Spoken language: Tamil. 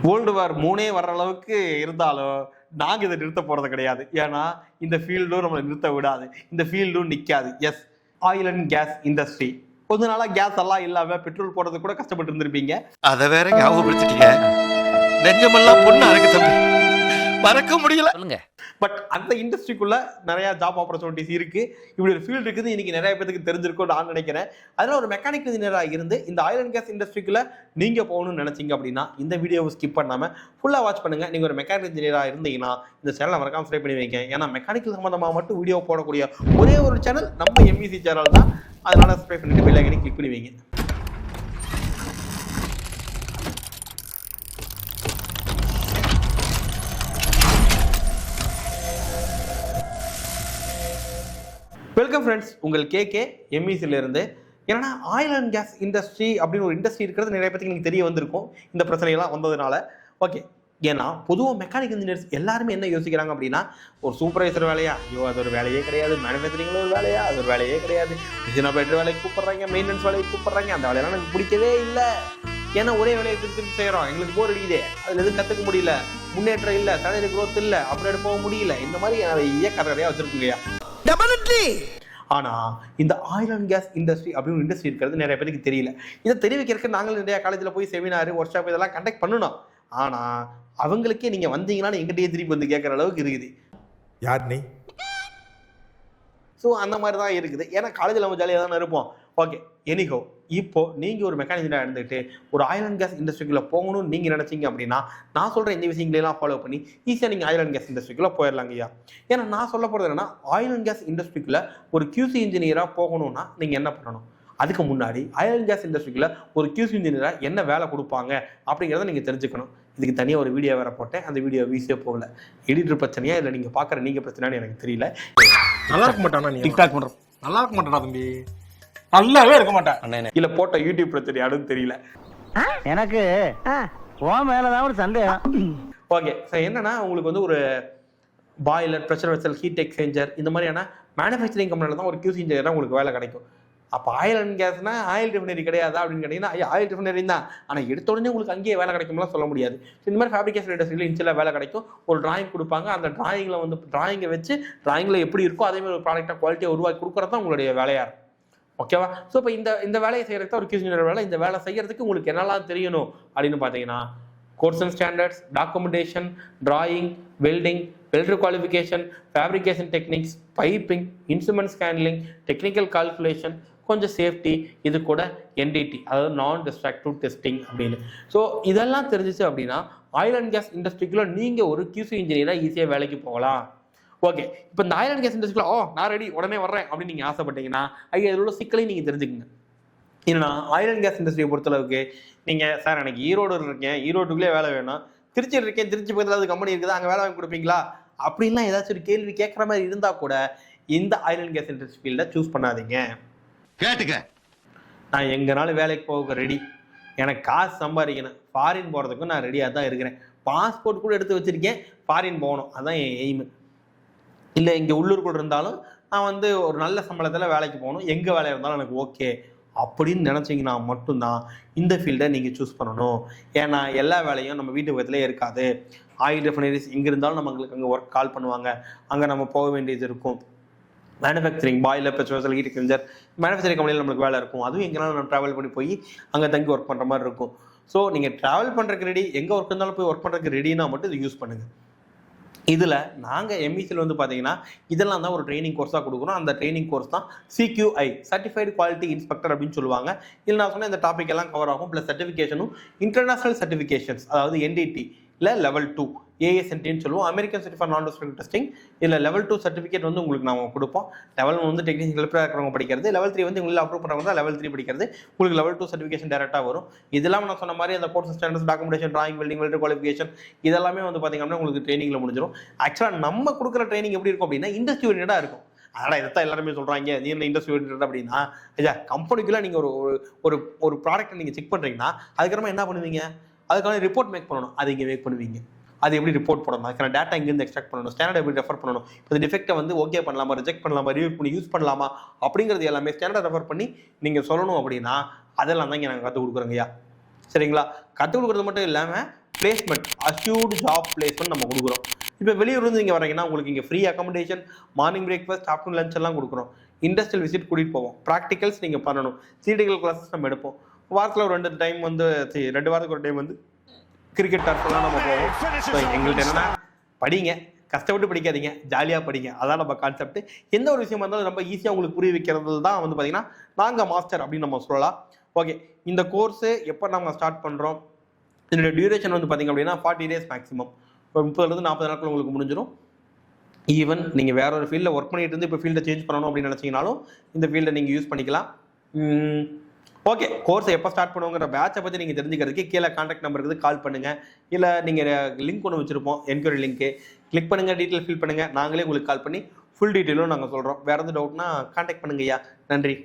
வேர்ல்டு வார் 3 வர்ற அளவுக்கு இருந்தாலும் நாங்கள் இதை நிறுத்த போகிறது கிடையாது. ஏன்னா இந்த ஃபீல்டும் நம்மளை நிறுத்த விடாது, இந்த ஃபீல்டும் நிற்காது. Yes, oil and gas industry. கொஞ்ச நாளாக கேஸ் எல்லாம் இல்லாமல் பெட்ரோல் போடுறது கூட கஷ்டப்பட்டு இருந்திருப்பீங்க. அதை வேற ஞாபகப்படுத்திட்டீங்க. நெஞ்சமெல்லாம் பொண்ணு அறக்கு தம்பி, மறக்க முடியல. பட் அந்த இண்டஸ்ட்ரிக்குள்ள நிறைய ஜாப் ஆப்பர்ச்சுனிட்டிஸ் இருக்கு. இப்படி ஒரு ஃபீல்டு இருக்குது இன்னைக்கு நிறைய பேருக்கு தெரிஞ்சிருக்கும் நான் நினைக்கிறேன். அதனால ஒரு மெக்கானிக்கல் இன்ஜினியராக இருந்து இந்த ஆயில் அண்ட் கேஸ் இண்டஸ்ட்ரிக்குள்ள நீங்க போகணும்னு நினைச்சீங்க அப்படின்னா இந்த வீடியோவை ஸ்கிப் பண்ணாம ஃபுல்லா வாட்ச் பண்ணுங்க. நீங்க ஒரு மெக்கானிக்கல் இன்ஜினியராக இருந்தீங்கன்னா இந்த சேனலை மறக்காம சப்ஸ்கிரைப் பண்ணி வைங்க. ஏன்னா மெக்கானிக்கல் சம்பந்தமாக மட்டும் வீடியோ போடக்கூடிய ஒரே ஒரு சேனல் நம்ம எம்இசி சேனல் தான். அதனால சப்ஸ்கிரைப் பண்ணிட்டு பெல் ஐகானை கிளிக் பண்ணி வைங்க. வெல்கம் ஃப்ரெண்ட்ஸ், உங்கள் கேகே எம்இசில இருந்து. ஏன்னா ஆயில் அண்ட் கேஸ் இண்டஸ்ட்ரி அப்படின்னு ஒரு இண்டஸ்ட்ரி இருக்கிறது நிறைய பேருக்கு எனக்கு தெரிய வந்திருக்கும் இந்த பிரச்சனைகள்லாம் வந்ததுனால. ஓகே, ஏன்னா பொதுவாக மெக்கானிக்கல் இன்ஜினியர்ஸ் எல்லாருமே என்ன யோசிக்கிறாங்க அப்படின்னா, ஒரு சூப்பர்வைசர் வேலையா, ஐயோ அது ஒரு வேலையே கிடையாது. மேனுஃபேக்சரிங்ல ஒரு வேலையா, அது ஒரு வேலையே கிடையாது. மிஷின் ஆப்ரேட்டர் வேலைக்கு கூப்பிட்றாங்க, மெயின்டெனன்ஸ் வேலைக்கு கூப்பிட்றாங்க. அந்த வேலையெல்லாம் எனக்கு பிடிக்கவே இல்லை. ஏன்னா ஒரே வேலையை திருப்பி செய்கிறோம், எங்களுக்கு போர் அடிக்குதே, அதில் எதுவும் கற்றுக்க முடியல, முன்னேற்றம் இல்லை, சேலரி க்ரோத் இல்லை, அப்கிரேட் போக முடியல. இந்த மாதிரி நிறைய கதையாக வச்சுருக்குங்கய்யா. ஆனா இந்த ஆயில் அண்ட் கேஸ் இண்டஸ்ட்ரி அப்படின்னு இண்டஸ்ட்ரி இருக்கிறது நிறைய பேருக்கு தெரியல. இதை தெரிவிக்கிறதுக்கு நாங்கள் நிறைய காலேஜில் போய் செமினார், ஒர்க் ஷாப் இதெல்லாம் கண்டக்ட் பண்ணணும். ஆனா அவங்களுக்கே நீங்க வந்தீங்கன்னா எங்கிட்டே திருப்பி வந்து கேட்குற அளவுக்கு இருக்குது. யார் நீ? ஸோ அந்த மாதிரி தான் இருக்குது. ஏன்னா காலேஜில் நம்ம ஜாலியாக தானே இருப்போம். ஓகே, எனிகோ இப்போ நீங்கள் ஒரு மெக்கானிக்கலாக இருந்துட்டு ஒரு ஆயில் அண்ட் கேஸ் இண்டஸ்ட்ரிக்குள்ளே போகணும்னு நீங்கள் நினச்சிங்க அப்படின்னா நான் சொல்கிற இந்த விஷயங்களெல்லாம் ஃபாலோ பண்ணி ஈஸியாக நீங்கள் ஆயில் அண்ட் கேஸ் இண்டஸ்ட்ரிக்குள்ளே போயிடலாங்கய்யா. ஏன்னா நான் சொல்ல போகிறது என்னன்னா, ஆயில் அண்ட் கேஸ் இண்டஸ்ட்ரிக்குள்ளே ஒரு QC இன்ஜினியராக போகணும்னா நீங்கள் என்ன பண்ணணும், அதுக்கு முன்னாடி ஆயில் அண்ட் கேஸ் இண்டஸ்ட்ரிக்குள்ளே ஒரு QC இன்ஜினியராக என்ன வேலை கொடுப்பாங்க அப்படிங்கிறத நீங்கள் தெரிஞ்சுக்கணும். இதுக்கு தனியாக ஒரு வீடியோ வேற போட்டேன், அந்த வீடியோ வீசியே போகல. எடிட்டர் பிரச்சனையா இல்லை நீங்கள் பார்க்குற நீங்கள் பிரச்சனையான்னு எனக்கு தெரியல. நல்லா இருக்க மாட்டானா? நீ டிக்டாக் பண்ணுறோம் நல்லா இருக்க மாட்டானா தம்பி? நல்லாவே இருக்க மாட்டேன். இல்ல போட்ட யூடியூப் பிரச்சனையானு தெரியல எனக்கு. மேலதான் ஒரு சந்தேகம். ஓகே, ஸோ என்னன்னா உங்களுக்கு வந்து ஒரு boiler, pressure vessel, heat exchanger இந்த மாதிரியான மேனுஃபேக்சரிங் கம்பெனியில் தான் ஒரு QC இன்ஜினியராக உங்களுக்கு வேலை கிடைக்கும். அப்போ ஆயில் அண்ட் கேஸ்னா ஆயில் ரிஃபைனரி கிடையாதா அப்படின்னு கேட்டிங்கன்னா ஆயில் ரிஃபைனரி தான். ஆனால் எடுத்த உடனே உங்களுக்கு அங்கேயே வேலை கிடைக்கும்லாம் சொல்ல முடியாது. இந்த மாதிரி ஃபேப்ரிகேஷன் இண்டஸ்ட்ரியில் இன்ச்சில் வேலை கிடைக்கும். ஒரு டிராயிங் கொடுப்பாங்க, அந்த டிராயிங்கில் வந்து டிராயிங்கை வச்சு டிராயிங்கில் எப்படி இருக்கோ அதேமாதிரி ஒரு ப்ராடக்டாக குவாலிட்டியாக உருவாக்கி கொடுக்குறது தான் உங்களுடைய வேலையாக இருக்கும். ஓகேவா? ஸோ இப்போ இந்த வேலையை செய்யறதுக்கு ஒரு QC இன்ஜினியர் வேலை. இந்த வேலை செய்யறதுக்கு உங்களுக்கு என்னெல்லாம் தெரியணும் அப்படின்னு பார்த்தீங்கன்னா, course and standards, documentation, drawing, welding, welder qualification, fabrication techniques, piping, instruments handling, technical calculation, கொஞ்சம் சேஃப்டி, இது கூட NDT அதாவது நான் டிஸ்ட்ரக்டிவ் டெஸ்டிங் அப்படின்னு. ஸோ இதெல்லாம் தெரிஞ்சிச்சு அப்படின்னா ஆயில் அண்ட் கேஸ் இண்டஸ்ட்ரிக்குள்ள நீங்கள் ஒரு QC இன்ஜினியராக ஈஸியாக வேலைக்கு போகலாம். ஓகே, இப்போ இந்த ஆயில் அண்ட் கேஸ் இண்டஸ்ட்ரிக்குள்ள நான் ரெடி உடனே வர்றேன் அப்படின்னு நீங்கள் ஆசைப்பட்டீங்கன்னா ஐயா இதில் உள்ள சிக்கலையும் நீங்கள் தெரிஞ்சுக்கங்க. ஏன்னா ஆயில் அண்ட் கேஸ் இண்டஸ்ட்ரியை பொறுத்தளவுக்கு நீங்கள் சார் எனக்கு ஈரோடு இருக்கேன், ஈரோட்டுக்குள்ளே வேலை வேணும், திருச்சியில் இருக்கேன், திருச்சி பக்கத்தில் அது கம்பெனி இருக்குது, அங்கே வேலை வாங்கி கொடுப்பீங்களா அப்படின்லாம் ஏதாச்சும் ஒரு கேள்வி கேட்குற மாதிரி இருந்தால் கூட இந்த ஆயில் அண்ட் கேஸ் இண்டஸ்ட்ரி ஃபீல்டை சூஸ் பண்ணாதீங்க. கேட்டுக்க, நான் எங்கனாலும் வேலைக்கு போக ரெடி, எனக்கு காசு சம்பாதிக்கணும், ஃபாரின் போகிறதுக்கும் நான் ரெடியாக தான் இருக்கிறேன், பாஸ்போர்ட் கூட எடுத்து வச்சுருக்கேன், ஃபாரின் போகணும், அதுதான் என் எய்மு. இல்லை இங்கே உள்ளூருக்குள்ள இருந்தாலும் நான் வந்து ஒரு நல்ல சம்பளத்தில் வேலைக்கு போகணும், எங்கே வேலையாக இருந்தாலும் எனக்கு ஓகே அப்படின்னு நினச்சிங்கன்னா மட்டும்தான் இந்த ஃபீல்டை நீங்கள் சூஸ் பண்ணணும். ஏன்னா எல்லா வேலையும் நம்ம வீட்டு பக்கத்துலேயே இருக்காது. ஆயில் ரெஃபைனரிஸ் எங்கே இருந்தாலும் நம்மளுக்கு அங்கே ஒர்க் கால் பண்ணுவாங்க, அங்கே நம்ம போக வேண்டியது இருக்கும். Manufacturing, boiler, pressure vessel, heat exchanger, manufacturing கம்பெனியில் நம்மளுக்கு வேலை இருக்கும். அதுவும் எங்கேனாலும் நம்ம ட்ராவல் பண்ணி போய் அங்கே தங்கி ஒர்க் பண்ணுற மாதிரி இருக்கும். ஸோ நீங்கள் ட்ராவல் பண்ணுறதுக்கு ரெடி, எங்கே ஒர்க் இருந்தாலும் போய் ஒர்க் பண்ணுறதுக்கு ரெடினா மட்டும் இது யூஸ் பண்ணுங்கள். இதில் நாங்கள் எம்இசியில் வந்து பார்த்தீங்கன்னா இதெல்லாம் தான் ஒரு ட்ரைனிங் கோர்ஸாக கொடுக்குறோம். அந்த ட்ரைனிங் கோர்ஸ் தான் CQI, சர்டிஃபைடு குவாலிட்டி இன்ஸ்பெக்டர் அப்படின்னு சொல்லுவாங்க. இதில் நான் சொன்ன இந்த டாபிக் எல்லாம் கவர் ஆகும். ப்ளஸ் சர்டிஃபிகேஷனும் இன்டர்நேஷனல் சர்டிஃபிகேஷன்ஸ், அதாவது NDT இல்லை லெவல் 2 ASNTன்னு சொல்லுவோம், அமெரிக்கன் சென்டர் ஃபார் நான் டிஸ்ட்ரக்டிவ் டெஸ்டிங். இதில் லெவல் 2 சர்டிஃபிகேட் வந்து உங்களுக்கு நாங்கள் கொடுப்போம். லெவல் 1 வந்து டெக்னிக்கல் ஹெல்ப்பராக இருக்கிறவங்க படிக்கிறது, லெவல் 3 வந்து உங்களுக்கு அப்ரூவ் பண்ணுறவங்க தான் லெவல் 3 படிக்கிறது. உங்களுக்கு லெவல் 2 சர்டிஃபிகேஷன் டேரெக்டாக வரும். இதெல்லாம் நான் சொன்ன மாதிரி அந்த course standards, documentation, drawing, welding, welder qualification இதெல்லாமே வந்து பார்த்தீங்கன்னா உங்களுக்கு ட்ரைனிங்கில் முடிஞ்சிடும். ஆக்சுவலாக நம்ம கொடுக்குற ட்ரைனிங் எப்படி இருக்கும் அப்படின்னா இண்டஸ்ட்ரி ஓரியன்டாக இருக்கும். அதனால் இதைத்தான் எல்லாருமே சொல்கிறாங்க, நீ என்ன இண்டஸ்ட்ரி ஓரியன்ட் அப்படின்னா, ஐயா கம்பெனிக்குள்ளே நீங்கள் ஒரு ஒரு ப்ராடக்ட்டை நீங்கள் செக் பண்ணுறீங்கன்னா அதுக்கப்புறமா என்ன பண்ணுவீங்க, அதுக்கான ரிப்போர்ட் மேக் பண்ணணும். அது இங்கே மேக் பண்ணுவீங்க. அது எப்படி ரிப்போர்ட் பண்ணணும், அதுக்கான டேட்டா இங்கேருந்து எக்ஸ்ட்ராக்ட் பண்ணணும், ஸ்டாண்டர்ட் எப்படி ரெஃபர் பண்ணணும், இப்போ டிஃபெக்ட்டை வந்து ஓகே பண்ணலாமா, ரிஜெக்ட் பண்ணலாமா, ரிவ்யூ பண்ணி யூஸ் பண்ணலாமா அப்படிங்கிறது எல்லாமே ஸ்டாண்டர்ட் ரெஃபர் பண்ணி நீங்கள் சொல்லணும். அப்படின்னா அதெல்லாம் தான் இங்கே நாங்கள் கற்றுக் கொடுக்குறோங்கய்யா. சரிங்களா? கற்றுக் கொடுக்குறது மட்டும் இல்லாமல் பிளேஸ்மெண்ட், அஷ்யூர்டு ஜாப் பிளேஸ்மெண்ட் நம்ம கொடுக்குறோம். இப்போ வெளியூர்லேருந்து இங்கே வரீங்கன்னா உங்களுக்கு இங்கே free accommodation, morning breakfast, afternoon lunch எல்லாம் கொடுக்குறோம். இண்டஸ்ட்ரியல் விசிட் கூட்டிகிட்டு போவோம். ப்ராக்டிகல்ஸ் நீங்கள் பண்ணணும். தியரிட்டிக்கல் கிளாஸஸ் நம்ம எடுப்போம். வாரத்தில் ஒரு 2 டைம் வந்து 2 வாரத்துக்கு ஒரு டைம் வந்து கிரிக்கெட் டர்ஃப்லாம் நம்ம போவோம். ஸோ எங்கள்கிட்ட என்னன்னா படிங்க, கஷ்டப்பட்டு படிக்காதீங்க, ஜாலியாக படிங்க. அதான் நம்ம கான்செப்ட். எந்த ஒரு விஷயமா இருந்தாலும் ரொம்ப ஈஸியாக உங்களுக்கு புரிய வைக்கிறது தான் வந்து பார்த்தீங்கன்னா நாங்கள் மாஸ்டர் அப்படின்னு நம்ம சொல்லலாம். ஓகே, இந்த கோர்ஸு எப்போ நம்ம ஸ்டார்ட் பண்ணுறோம், இதோட டியூரேஷன் வந்து பார்த்தீங்க அப்படின்னா 40 days மேக்ஸிமம். இப்போ 30 40 நாட்கள் உங்களுக்கு முடிஞ்சிடும். ஈவன் நீங்கள் வேற ஒரு ஃபீல்டில் ஒர்க் பண்ணிட்டு இருந்து இப்போ ஃபீல்டை சேஞ்ச் பண்ணணும் அப்படின்னு நினச்சிங்கனாலும் இந்த ஃபீல்டை நீங்கள் யூஸ் பண்ணிக்கலாம். ஓகே, கோர்ஸை எப்போ ஸ்டார்ட் பண்ணுவோங்கிற பேட்சை பற்றி நீங்கள் தெரிஞ்சுக்கிறதுக்கு கீழே கான்டாக்ட் நம்பருக்கு கால் பண்ணுங்கள். இல்லை நீங்கள் லிங்க் ஒன்று வச்சுருப்போம், என்கொயரி லிங்க்கு, கிளிக் பண்ணுங்கள், டீட்டெயில் ஃபில் பண்ணுங்கள். நாங்களே உங்களுக்கு கால் பண்ணி ஃபுல் டீட்டெயிலும் நாங்கள் சொல்கிறோம். வேறு எதுவும் டவுட்னா கான்டாக்ட் பண்ணுங்கய்யா. நன்றி.